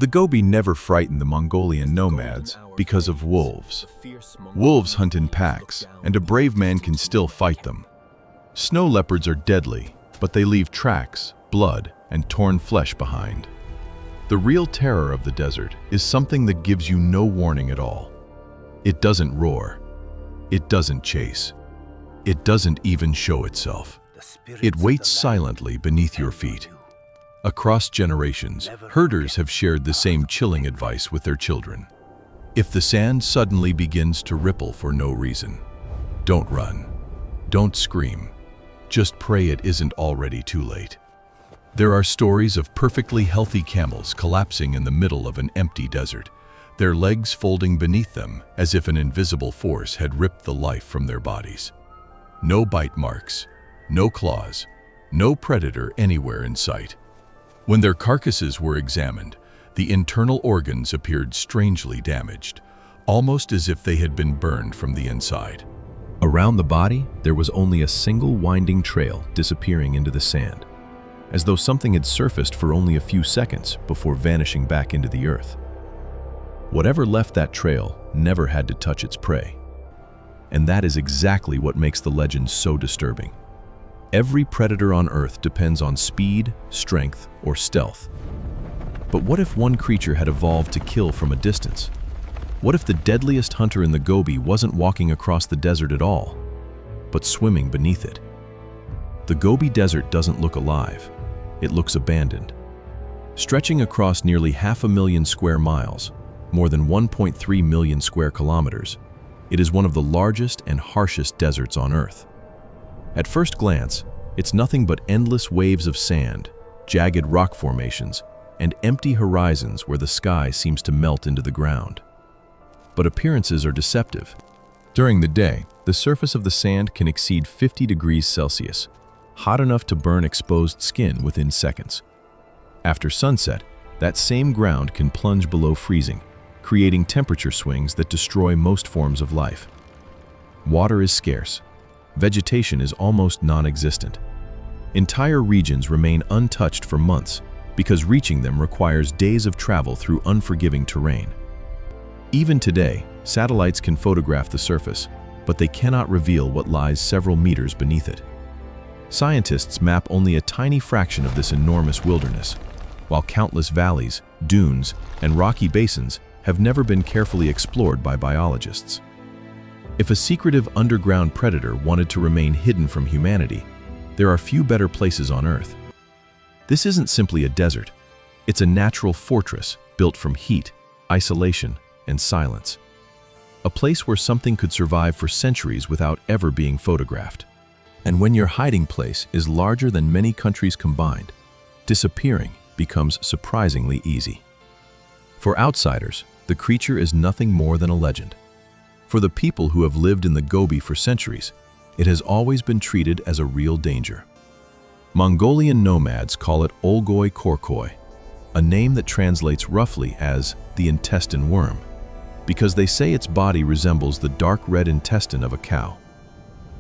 The Gobi never frightened the Mongolian nomads because of wolves. Wolves hunt in packs, and a brave man can still fight them. Snow leopards are deadly, but they leave tracks, blood, and torn flesh behind. The real terror of the desert is something that gives you no warning at all. It doesn't roar. It doesn't chase. It doesn't even show itself. It waits silently beneath your feet. Across generations, herders have shared the same chilling advice with their children. If the sand suddenly begins to ripple for no reason, don't run. Don't scream. Just pray it isn't already too late. There are stories of perfectly healthy camels collapsing in the middle of an empty desert, their legs folding beneath them as if an invisible force had ripped the life from their bodies. No bite marks, no claws, no predator anywhere in sight. When their carcasses were examined, the internal organs appeared strangely damaged, almost as if they had been burned from the inside. Around the body, there was only a single winding trail disappearing into the sand, as though something had surfaced for only a few seconds before vanishing back into the earth. Whatever left that trail never had to touch its prey. And that is exactly what makes the legend so disturbing. Every predator on Earth depends on speed, strength, or stealth. But what if one creature had evolved to kill from a distance? What if the deadliest hunter in the Gobi wasn't walking across the desert at all, but swimming beneath it? The Gobi Desert doesn't look alive. It looks abandoned. Stretching across nearly 500,000 square miles, more than 1.3 million square kilometers, it is one of the largest and harshest deserts on Earth. At first glance, it's nothing but endless waves of sand, jagged rock formations, and empty horizons where the sky seems to melt into the ground. But appearances are deceptive. During the day, the surface of the sand can exceed 50 degrees Celsius, hot enough to burn exposed skin within seconds. After sunset, that same ground can plunge below freezing, creating temperature swings that destroy most forms of life. Water is scarce. Vegetation is almost non-existent. Entire regions remain untouched for months because reaching them requires days of travel through unforgiving terrain. Even today, satellites can photograph the surface, but they cannot reveal what lies several meters beneath it. Scientists map only a tiny fraction of this enormous wilderness, while countless valleys, dunes, and rocky basins have never been carefully explored by biologists. If a secretive underground predator wanted to remain hidden from humanity, there are few better places on Earth. This isn't simply a desert. It's a natural fortress built from heat, isolation, and silence. A place where something could survive for centuries without ever being photographed. And when your hiding place is larger than many countries combined, disappearing becomes surprisingly easy. For outsiders, the creature is nothing more than a legend. For the people who have lived in the Gobi for centuries, it has always been treated as a real danger. Mongolian nomads call it Olgoi-Khorkhoi, a name that translates roughly as the intestine worm, because they say its body resembles the dark red intestine of a cow.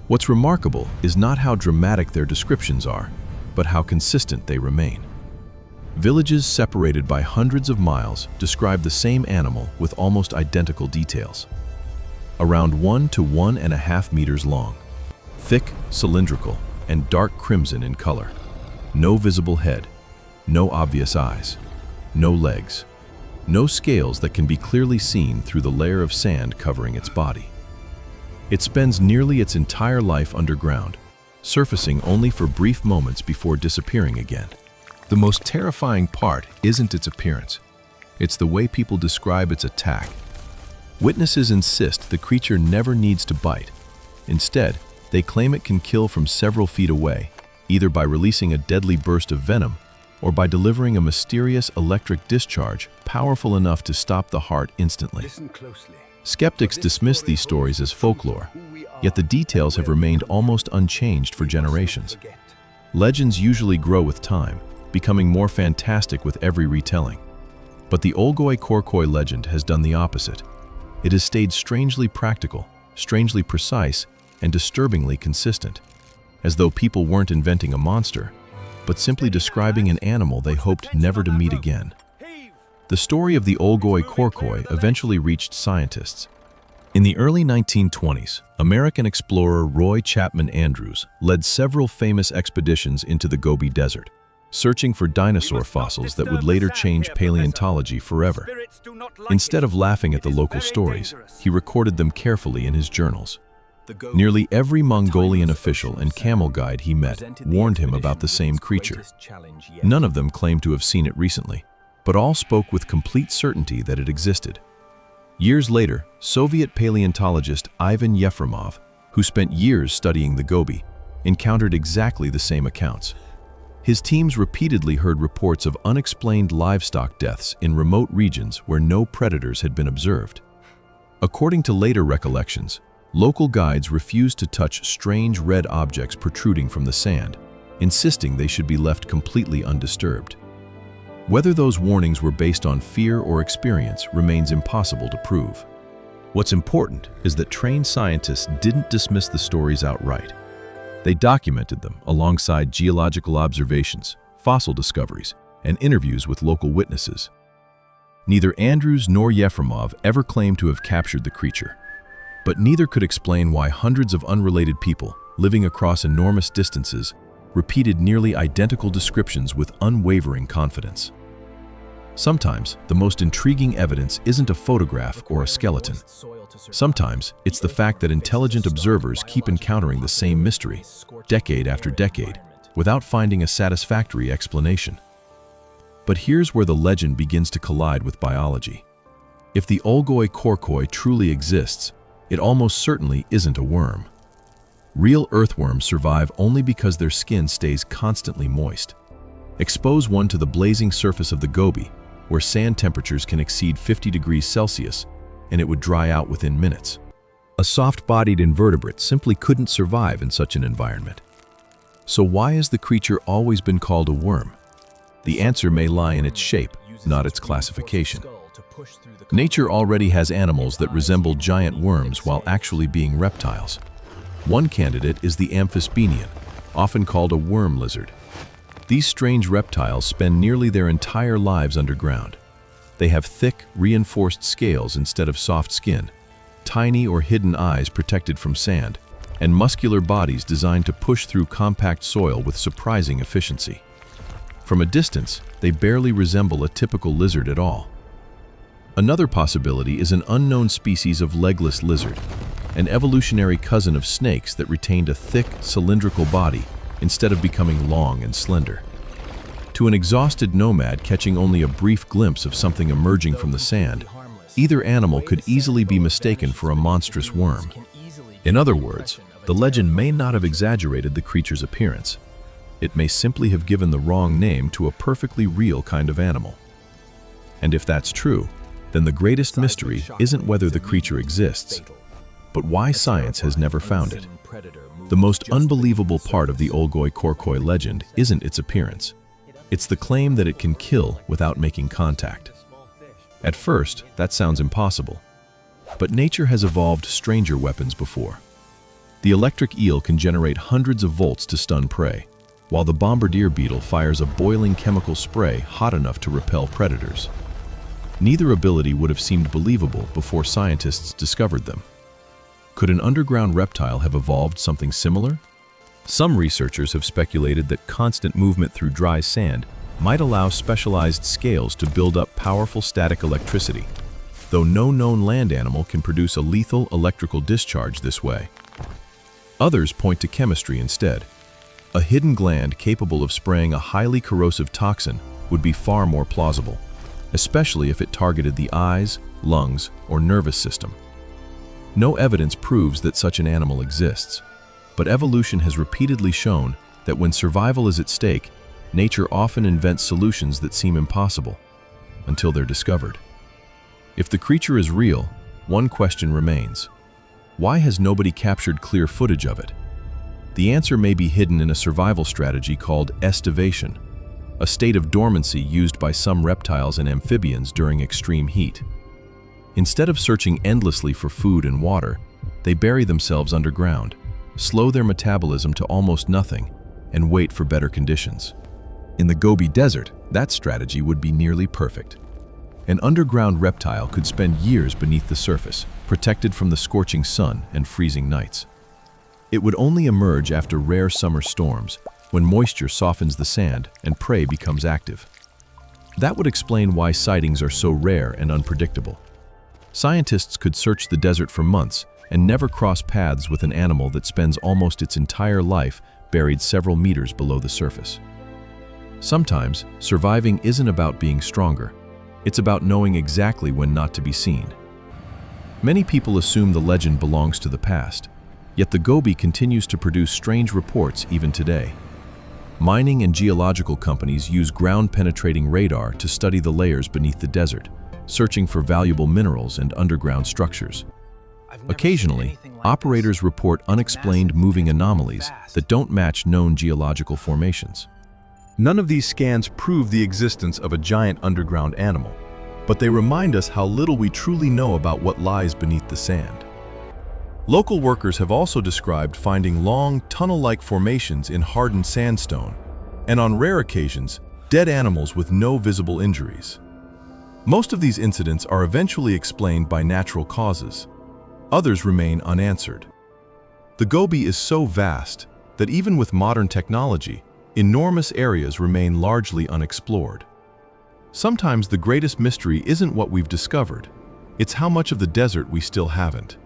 What's remarkable is not how dramatic their descriptions are, but how consistent they remain. Villages separated by hundreds of miles describe the same animal with almost identical details. Around 1 to 1.5 meters long, thick, cylindrical, and dark crimson in color. No visible head, no obvious eyes, no legs, no scales that can be clearly seen through the layer of sand covering its body. It spends nearly its entire life underground, surfacing only for brief moments before disappearing again. The most terrifying part isn't its appearance. It's the way people describe its attack. Witnesses insist the creature never needs to bite. Instead, they claim it can kill from several feet away, either by releasing a deadly burst of venom or by delivering a mysterious electric discharge powerful enough to stop the heart instantly. Skeptics dismiss these stories as folklore, yet the details have remained almost unchanged for generations. Legends usually grow with time, becoming more fantastic with every retelling. But the Olgoi-Khorkhoi legend has done the opposite. It has stayed strangely practical, strangely precise, and disturbingly consistent, as though people weren't inventing a monster, but simply describing an animal they hoped never to meet again. The story of the Olgoi-Khorkhoi eventually reached scientists. In the early 1920s, American explorer Roy Chapman Andrews led several famous expeditions into the Gobi Desert, searching for dinosaur fossils that would later change paleontology forever. Instead of laughing at the local stories, he recorded them carefully in his journals. Nearly every Mongolian official and camel guide he met warned him about the same creature. None of them claimed to have seen it recently, but all spoke with complete certainty that it existed. Years later, Soviet paleontologist Ivan Yefremov, who spent years studying the Gobi, encountered exactly the same accounts. His teams repeatedly heard reports of unexplained livestock deaths in remote regions where no predators had been observed. According to later recollections, local guides refused to touch strange red objects protruding from the sand, insisting they should be left completely undisturbed. Whether those warnings were based on fear or experience remains impossible to prove. What's important is that trained scientists didn't dismiss the stories outright. They documented them alongside geological observations, fossil discoveries, and interviews with local witnesses. Neither Andrews nor Yefremov ever claimed to have captured the creature, but neither could explain why hundreds of unrelated people, living across enormous distances, repeated nearly identical descriptions with unwavering confidence. Sometimes, the most intriguing evidence isn't a photograph or a skeleton. Sometimes, it's the fact that intelligent observers keep encountering the same mystery, decade after decade, without finding a satisfactory explanation. But here's where the legend begins to collide with biology. If the Olgoi-Khorkhoi truly exists, it almost certainly isn't a worm. Real earthworms survive only because their skin stays constantly moist. Expose one to the blazing surface of the Gobi, where sand temperatures can exceed 50 degrees Celsius, and it would dry out within minutes. A soft-bodied invertebrate simply couldn't survive in such an environment. So why has the creature always been called a worm? The answer may lie in its shape, not its classification. Nature already has animals that resemble giant worms while actually being reptiles. One candidate is the amphisbaenian, often called a worm lizard. These strange reptiles spend nearly their entire lives underground. They have thick, reinforced scales instead of soft skin, tiny or hidden eyes protected from sand, and muscular bodies designed to push through compact soil with surprising efficiency. From a distance, they barely resemble a typical lizard at all. Another possibility is an unknown species of legless lizard, an evolutionary cousin of snakes that retained a thick, cylindrical body instead of becoming long and slender. To an exhausted nomad catching only a brief glimpse of something emerging from the sand, either animal could easily be mistaken for a monstrous worm. In other words, the legend may not have exaggerated the creature's appearance. It may simply have given the wrong name to a perfectly real kind of animal. And if that's true, then the greatest mystery isn't whether the creature exists, but why science has never found it. The most unbelievable part of the Olgoi-Khorkhoi legend isn't its appearance. It's the claim that it can kill without making contact. At first, that sounds impossible. But nature has evolved stranger weapons before. The electric eel can generate hundreds of volts to stun prey, while the bombardier beetle fires a boiling chemical spray hot enough to repel predators. Neither ability would have seemed believable before scientists discovered them. Could an underground reptile have evolved something similar? Some researchers have speculated that constant movement through dry sand might allow specialized scales to build up powerful static electricity, though no known land animal can produce a lethal electrical discharge this way. Others point to chemistry instead. A hidden gland capable of spraying a highly corrosive toxin would be far more plausible, especially if it targeted the eyes, lungs, or nervous system. No evidence proves that such an animal exists, but evolution has repeatedly shown that when survival is at stake, nature often invents solutions that seem impossible, until they're discovered. If the creature is real, one question remains. Why has nobody captured clear footage of it? The answer may be hidden in a survival strategy called estivation, a state of dormancy used by some reptiles and amphibians during extreme heat. Instead of searching endlessly for food and water, they bury themselves underground, slow their metabolism to almost nothing, and wait for better conditions. In the Gobi Desert, that strategy would be nearly perfect. An underground reptile could spend years beneath the surface, protected from the scorching sun and freezing nights. It would only emerge after rare summer storms, when moisture softens the sand and prey becomes active. That would explain why sightings are so rare and unpredictable. Scientists could search the desert for months and never cross paths with an animal that spends almost its entire life buried several meters below the surface. Sometimes, surviving isn't about being stronger. It's about knowing exactly when not to be seen. Many people assume the legend belongs to the past, yet the Gobi continues to produce strange reports even today. Mining and geological companies use ground-penetrating radar to study the layers beneath the desert, searching for valuable minerals and underground structures. Occasionally, operators report unexplained moving anomalies that don't match known geological formations. None of these scans prove the existence of a giant underground animal, but they remind us how little we truly know about what lies beneath the sand. Local workers have also described finding long, tunnel-like formations in hardened sandstone, and on rare occasions, dead animals with no visible injuries. Most of these incidents are eventually explained by natural causes. Others remain unanswered. The Gobi is so vast that even with modern technology, enormous areas remain largely unexplored. Sometimes the greatest mystery isn't what we've discovered, it's how much of the desert we still haven't.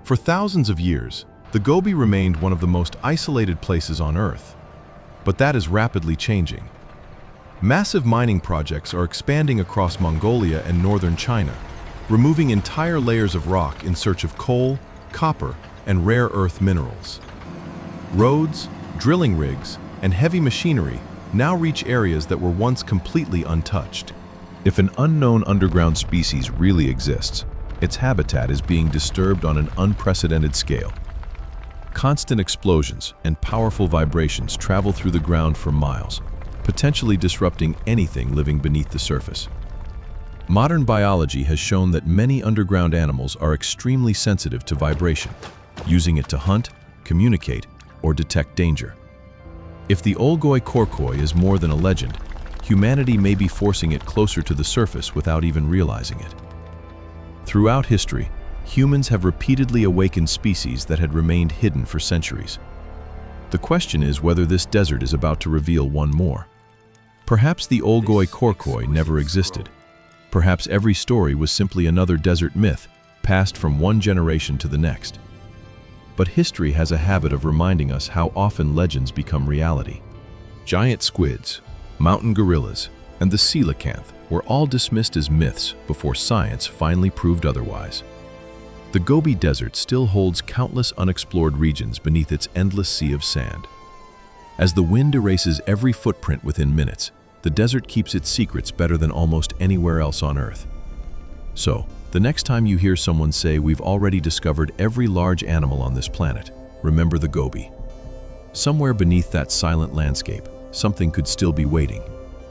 For thousands of years, the Gobi remained one of the most isolated places on Earth, but that is rapidly changing. Massive mining projects are expanding across Mongolia and northern China, removing entire layers of rock in search of coal, copper, and rare earth minerals. Roads, drilling rigs, and heavy machinery now reach areas that were once completely untouched. If an unknown underground species really exists, its habitat is being disturbed on an unprecedented scale. Constant explosions and powerful vibrations travel through the ground for miles, potentially disrupting anything living beneath the surface. Modern biology has shown that many underground animals are extremely sensitive to vibration, using it to hunt, communicate, or detect danger. If the Olgoi-Khorkhoi is more than a legend, humanity may be forcing it closer to the surface without even realizing it. Throughout history, humans have repeatedly awakened species that had remained hidden for centuries. The question is whether this desert is about to reveal one more. Perhaps the Olgoi-Khorkhoi never existed. Perhaps every story was simply another desert myth, passed from one generation to the next. But history has a habit of reminding us how often legends become reality. Giant squids, mountain gorillas, and the coelacanth were all dismissed as myths before science finally proved otherwise. The Gobi Desert still holds countless unexplored regions beneath its endless sea of sand. As the wind erases every footprint within minutes, the desert keeps its secrets better than almost anywhere else on Earth. So, the next time you hear someone say we've already discovered every large animal on this planet, remember the Gobi. Somewhere beneath that silent landscape, something could still be waiting,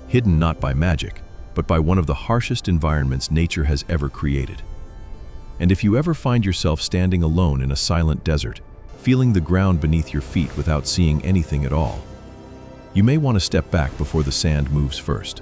hidden not by magic, but by one of the harshest environments nature has ever created. And if you ever find yourself standing alone in a silent desert, feeling the ground beneath your feet without seeing anything at all, you may want to step back before the sand moves first.